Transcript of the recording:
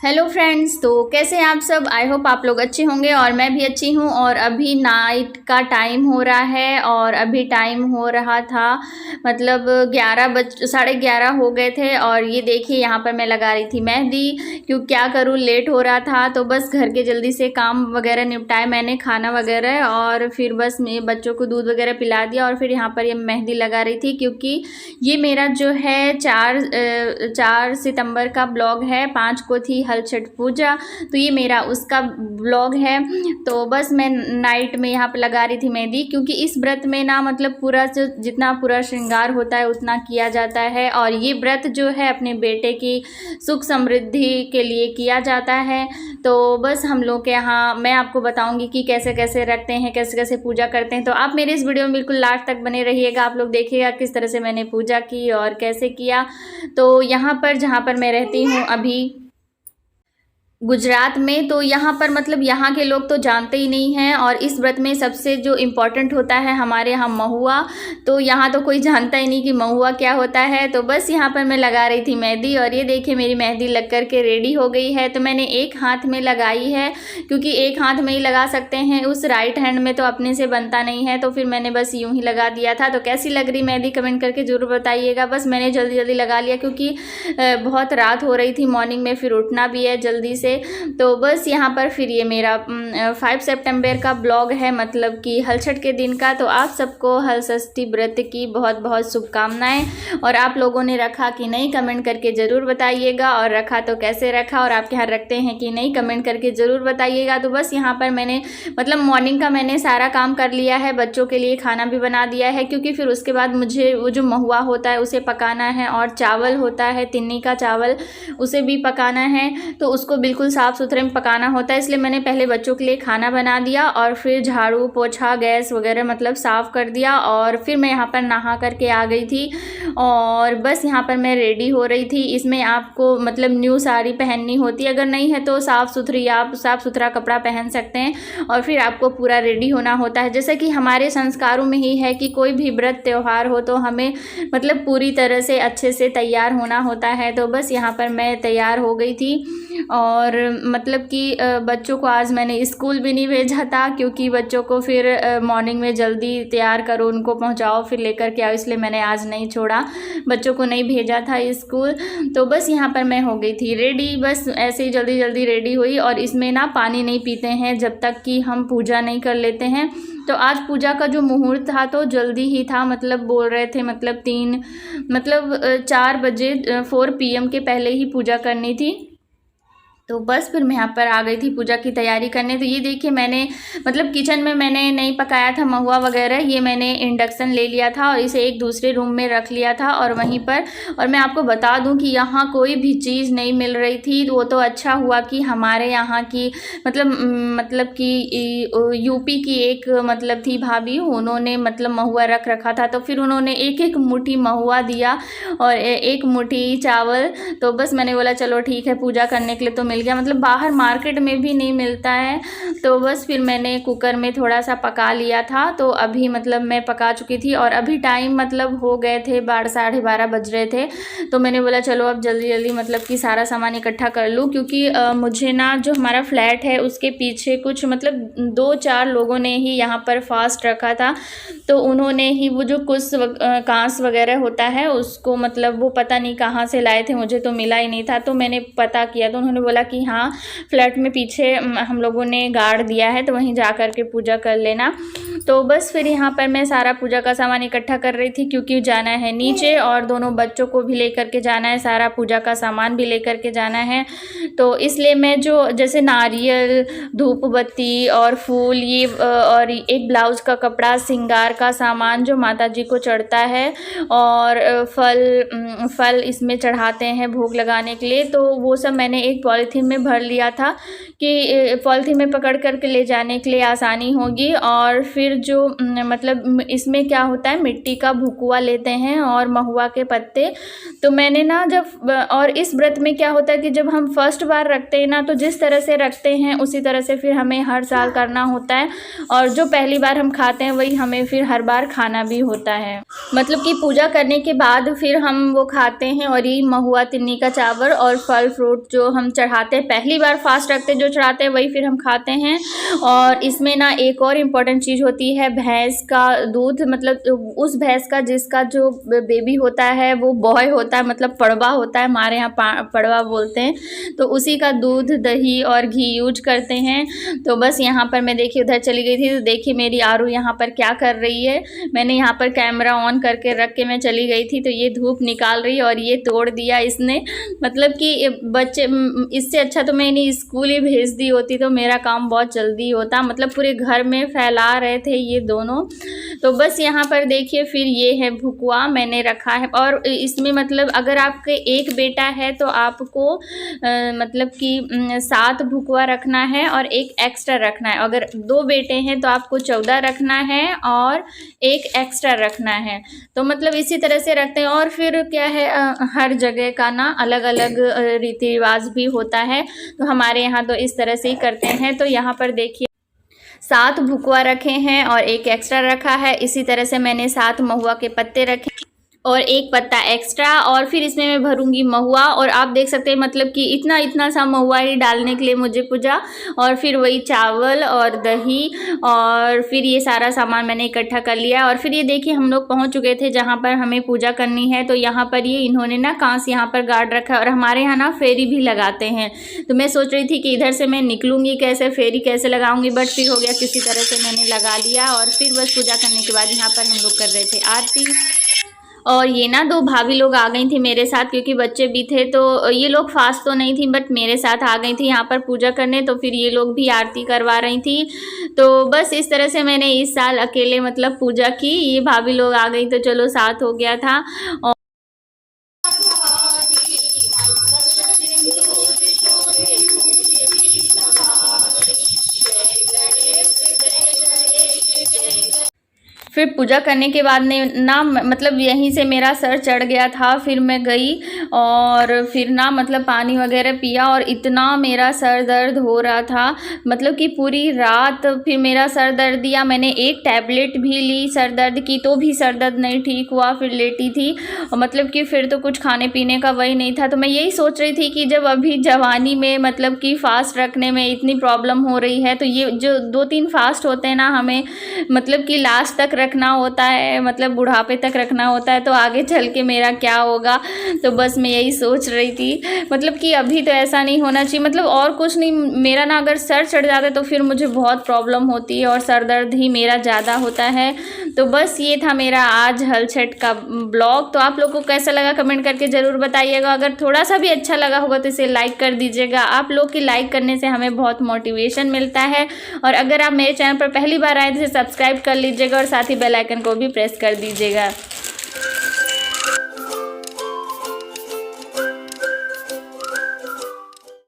Hello friends, तो कैसे हैं आप सब। आई होप आप लोग अच्छे होंगे और मैं भी अच्छी हूँ। और अभी नाइट का टाइम हो रहा है और अभी टाइम हो रहा था मतलब 11:30 हो गए थे। और ये देखिए यहाँ पर मैं लगा रही थी मेहंदी, क्यों क्या करूँ, लेट हो रहा था तो बस घर के जल्दी से काम वगैरह निपटाए मैंने, खाना वगैरह, और फिर बस मैं बच्चों को दूध वगैरह पिला दिया। और फिर यहाँ पर ये मेहंदी लगा रही थी, क्योंकि ये मेरा जो है 4 सितंबर का ब्लॉग है। 5 को थी हल छठ पूजा, तो ये मेरा उसका ब्लॉग है। तो बस मैं नाइट में यहाँ पे लगा रही थी मेहंदी, क्योंकि इस व्रत में ना मतलब पूरा जो जितना पूरा श्रृंगार होता है उतना किया जाता है। और ये व्रत जो है अपने बेटे की सुख समृद्धि के लिए किया जाता है। तो बस हम लोग के यहाँ मैं आपको बताऊंगी कि कैसे कैसे रखते हैं, कैसे कैसे पूजा करते हैं। तो आप मेरे इस वीडियो में बिल्कुल लास्ट तक बने रहिएगा। आप लोग देखिएगा किस तरह से मैंने पूजा की और कैसे किया। तो यहाँ पर जहाँ पर मैं रहती हूँ अभी गुजरात में, तो यहाँ पर मतलब यहाँ के लोग तो जानते ही नहीं हैं। और इस व्रत में सबसे जो इम्पोर्टेंट होता है हमारे यहाँ महुआ, तो यहाँ तो कोई जानता ही नहीं कि महुआ क्या होता है। तो बस यहाँ पर मैं लगा रही थी मेहंदी, और ये देखिए मेरी मेहंदी लग कर के रेडी हो गई है। तो मैंने एक हाथ में लगाई है, क्योंकि एक हाथ में ही लगा सकते हैं, उस राइट हैंड में तो अपने से बनता नहीं है। तो फिर मैंने बस यूँ ही लगा दिया था। तो कैसी लग रही मेहंदी कमेंट करके ज़रूर बताइएगा। बस मैंने जल्दी जल्दी लगा लिया, क्योंकि बहुत रात हो रही थी, मॉर्निंग में फिर उठना भी है जल्दी से। तो बस यहाँ पर फिर ये मेरा 5 सितंबर का ब्लॉग है, मतलब कि हल छठ के दिन का। तो आप सबको हल षष्ठी व्रत की बहुत बहुत शुभकामनाएं। और आप लोगों ने रखा कि नहीं कमेंट करके ज़रूर बताइएगा, और रखा तो कैसे रखा, और आपके यहाँ रखते हैं कि नहीं कमेंट करके ज़रूर बताइएगा। तो बस यहाँ पर मैंने मतलब मॉर्निंग का मैंने सारा काम कर लिया है, बच्चों के लिए खाना भी बना दिया है, क्योंकि फिर उसके बाद मुझे वो जो महुआ होता है उसे पकाना है, और चावल होता है तिन्नी का चावल, उसे भी पकाना है। तो उसको बिल्कुल साफ़ सुथरे में पकाना होता है, इसलिए मैंने पहले बच्चों के लिए खाना बना दिया, और फिर झाड़ू पोछा गैस वगैरह मतलब साफ़ कर दिया। और फिर मैं यहाँ पर नहा करके आ गई थी, और बस यहाँ पर मैं रेडी हो रही थी। इसमें आपको मतलब न्यू साड़ी पहननी होती है, अगर नहीं है तो साफ़ सुथरी आप साफ़ सुथरा कपड़ा पहन सकते हैं। और फिर आपको पूरा रेडी होना होता है, जैसे कि हमारे संस्कारों में ही है कि कोई भी व्रत त्यौहार हो तो हमें मतलब पूरी तरह से अच्छे से तैयार होना होता है। तो बस यहाँ पर मैं तैयार हो गई थी, और मतलब कि बच्चों को आज मैंने स्कूल भी नहीं भेजा था, क्योंकि बच्चों को फिर मॉर्निंग में जल्दी तैयार करो, उनको पहुंचाओ, फिर लेकर के आओ, इसलिए मैंने आज नहीं छोड़ा, बच्चों को नहीं भेजा था स्कूल। तो बस यहाँ पर मैं हो गई थी रेडी, बस ऐसे ही जल्दी जल्दी रेडी हुई। और इसमें ना पानी नहीं पीते हैं जब तक कि हम पूजा नहीं कर लेते हैं। तो आज पूजा का जो मुहूर्त था तो जल्दी ही था, मतलब बोल रहे थे मतलब 4 बजे 4 PM के पहले ही पूजा करनी थी। तो बस फिर मैं यहाँ पर आ गई थी पूजा की तैयारी करने। तो ये देखिए मैंने मतलब किचन में मैंने नहीं पकाया था महुआ वगैरह, ये मैंने इंडक्शन ले लिया था और इसे एक दूसरे रूम में रख लिया था। और वहीं पर और मैं आपको बता दूं कि यहाँ कोई भी चीज़ नहीं मिल रही थी। वो तो अच्छा हुआ कि हमारे यहाँ की मतलब कि यूपी की एक मतलब थी भाभी, उन्होंने मतलब महुआ रख रखा था, तो फिर उन्होंने एक एक मुट्ठी महुआ दिया और एक मुट्ठी चावल। तो बस मैंने बोला चलो ठीक है, पूजा करने के लिए तो मिल गया, मतलब बाहर मार्केट में भी नहीं मिलता है। तो बस फिर मैंने कुकर में थोड़ा सा पका लिया था। तो अभी मतलब मैं पका चुकी थी, और अभी टाइम मतलब हो गए थे 12-12:30 बज रहे थे। तो मैंने बोला चलो अब जल्दी जल्दी मतलब कि सारा सामान इकट्ठा कर लूँ, क्योंकि मुझे ना जो हमारा फ्लैट है उसके पीछे कुछ मतलब 2-4 लोगों ने ही यहाँ पर फास्ट रखा था। तो उन्होंने ही वो जो कुछ कांस वगैरह होता है उसको मतलब वो पता नहीं कहाँ से लाए थे, मुझे तो मिला ही नहीं था। तो मैंने पता किया तो उन्होंने बोला कि हाँ फ्लैट में पीछे हम लोगों ने गाड़ दिया है, तो वहीं जा कर के पूजा कर लेना। तो बस फिर यहाँ पर मैं सारा पूजा का सामान इकट्ठा कर रही थी, क्योंकि जाना है नीचे और दोनों बच्चों को भी लेकर के जाना है, सारा पूजा का सामान भी लेकर के जाना है। तो इसलिए मैं जो जैसे नारियल, धूप बत्ती और फूल, ये और एक ब्लाउज़ का कपड़ा, श्रृंगार का सामान जो माता जी को चढ़ता है, और फल इसमें चढ़ाते हैं भोग लगाने के लिए, तो वो सब मैंने एक पॉलीथीन में भर लिया था कि पॉलीथीन में पकड़ करके ले जाने के लिए आसानी होगी। और फिर जो मतलब इसमें क्या होता है, मिट्टी का भुकुआ लेते हैं और महुआ के पत्ते। तो मैंने ना जब और इस व्रत में क्या होता है कि जब हम फर्स्ट बार रखते हैं ना, तो जिस तरह से रखते हैं उसी तरह से फिर हमें हर साल करना होता है, और जो पहली बार हम खाते हैं वही हमें फिर हर बार खाना भी होता है। मतलब कि पूजा करने के बाद फिर हम वो खाते हैं, और ये महुआ तिन्नी का चावल और फल फ्रूट जो हम चढ़ा खाते हैं, पहली बार फास्ट रखते जो चढ़ाते हैं वही फिर हम खाते हैं। और इसमें ना एक और इम्पॉर्टेंट चीज़ होती है भैंस का दूध, मतलब उस भैंस का जिसका जो बेबी होता है वो बॉय होता है, मतलब पड़वा होता है, हमारे यहाँ पड़वा बोलते हैं, तो उसी का दूध दही और घी यूज करते हैं। तो बस यहाँ पर मैं देखिए उधर चली गई थी, तो देखिए मेरी आरू यहाँ पर क्या कर रही है। मैंने यहाँ पर कैमरा ऑन करके रख के मैं चली गई थी, तो ये धूप निकाल रही है और ये तोड़ दिया इसने। मतलब कि बच्चे, इससे अच्छा तो मैं इन्हें स्कूल ही भेज दी होती तो मेरा काम बहुत जल्दी होता। मतलब पूरे घर में फैला रहे थे ये दोनों। तो बस यहाँ पर देखिए फिर ये है भुकुआ मैंने रखा है। और इसमें मतलब अगर आपके एक बेटा है तो आपको मतलब कि 7 भुकुआ रखना है और एक एक्स्ट्रा रखना है। अगर 2 बेटे हैं तो आपको 14 रखना है और एक एक्स्ट्रा रखना है। तो मतलब इसी तरह से रखते हैं। और फिर क्या है, हर जगह का ना अलग अलग रीति रिवाज भी होता है, तो हमारे यहाँ तो इस तरह से ही करते हैं। तो यहाँ पर देखिए 7 भुकुआ रखे हैं और एक एक्स्ट्रा रखा है। इसी तरह से मैंने 7 महुआ के पत्ते रखे और एक पत्ता एक्स्ट्रा, और फिर इसमें मैं भरूंगी महुआ। और आप देख सकते हैं मतलब कि इतना इतना सा महुआ ही डालने के लिए मुझे पूजा। और फिर वही चावल और दही और फिर ये सारा सामान मैंने इकट्ठा कर लिया। और फिर ये देखिए हम लोग पहुंच चुके थे जहां पर हमें पूजा करनी है। तो यहाँ पर ये इन्होंने ना कांस यहाँ पर गाड़ रखा है और हमारे यहाँ ना फेरी भी लगाते हैं। तो मैं सोच रही थी कि इधर से मैं निकलूँगी कैसे, फेरी कैसे लगाऊंगी, बट फिर हो गया किसी तरह से मैंने लगा लिया। और फिर बस पूजा करने के बाद यहाँ पर हम लोग कर रहे थे आरती। और ये ना 2 भाभी लोग आ गई थी मेरे साथ, क्योंकि बच्चे भी थे तो ये लोग फास्ट तो नहीं थी बट मेरे साथ आ गई थी यहाँ पर पूजा करने। तो फिर ये लोग भी आरती करवा रही थी। तो बस इस तरह से मैंने इस साल अकेले मतलब पूजा की। ये भाभी लोग आ गई तो चलो साथ हो गया था। और फिर पूजा करने के बाद ने ना मतलब यहीं से मेरा सर चढ़ गया था। फिर मैं गई और फिर ना मतलब पानी वगैरह पिया और इतना मेरा सर दर्द हो रहा था, मतलब कि पूरी रात फिर मेरा सर दर्द दिया। मैंने एक टैबलेट भी ली सर दर्द की तो भी सर दर्द नहीं ठीक हुआ, फिर लेटी थी। और मतलब कि फिर तो कुछ खाने पीने का वही नहीं था। तो मैं यही सोच रही थी कि जब अभी जवानी में मतलब कि फ़ास्ट रखने में इतनी प्रॉब्लम हो रही है, तो ये जो 2-3 फास्ट होते हैं ना हमें मतलब कि लास्ट तक रखना होता है, मतलब बुढ़ापे तक रखना होता है, तो आगे चल के मेरा क्या होगा। तो बस मैं यही सोच रही थी मतलब कि अभी तो ऐसा नहीं होना चाहिए, मतलब और कुछ नहीं। मेरा ना अगर सर चढ़ जाता है तो फिर मुझे बहुत प्रॉब्लम होती है और सर दर्द ही मेरा ज़्यादा होता है। तो बस ये था मेरा आज हलछठ का ब्लॉग। तो आप लोग को कैसा लगा कमेंट करके ज़रूर बताइएगा। अगर थोड़ा सा भी अच्छा लगा होगा तो इसे लाइक कर दीजिएगा। आप लोग की लाइक करने से हमें बहुत मोटिवेशन मिलता है। और अगर आप मेरे चैनल पर पहली बार आए तो इसे सब्सक्राइब कर लीजिएगा और साथ ही बेल आइकन को भी प्रेस कर दीजिएगा।